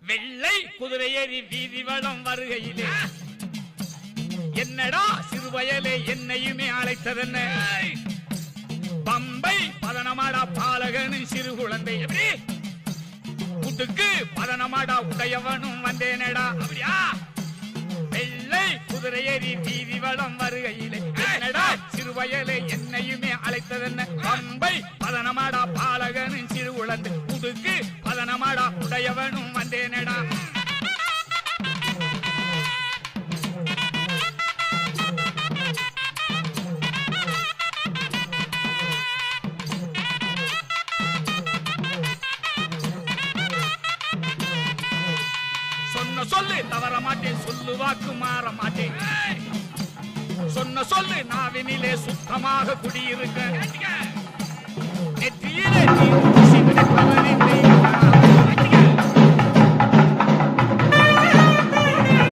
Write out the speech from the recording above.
வெள்ளை குதிரை ஏறி வீதி வளம் வருகையிலே என்னடா சிறுவயலே என்னையுமே அழைத்ததென்ன பம்பை பதனமாடா பாலகனு சிறு குழந்தை எப்படி கூட்டுக்கு பதனமாடா உடையவனும் வந்தேனடா அப்படியா வெள்ளை குதிரை ஏறி வீதி வளம் வருகையிலே என்னடா சிறுவயலே என்னையுமே அழைத்ததென்ன பம்பை பதனமாடா பாலகனு சிறு குழந்தை கூட்டுக்கு பதனமாடா உடையவனும் வந்தேனடா சொல்லு தவற மாட்டேன் சொல்லு வாக்கு மாற மாட்டேன் சொன்ன சொல்லு நாவினிலே சுத்தமாக குடியிருக்க நெற்றியிலே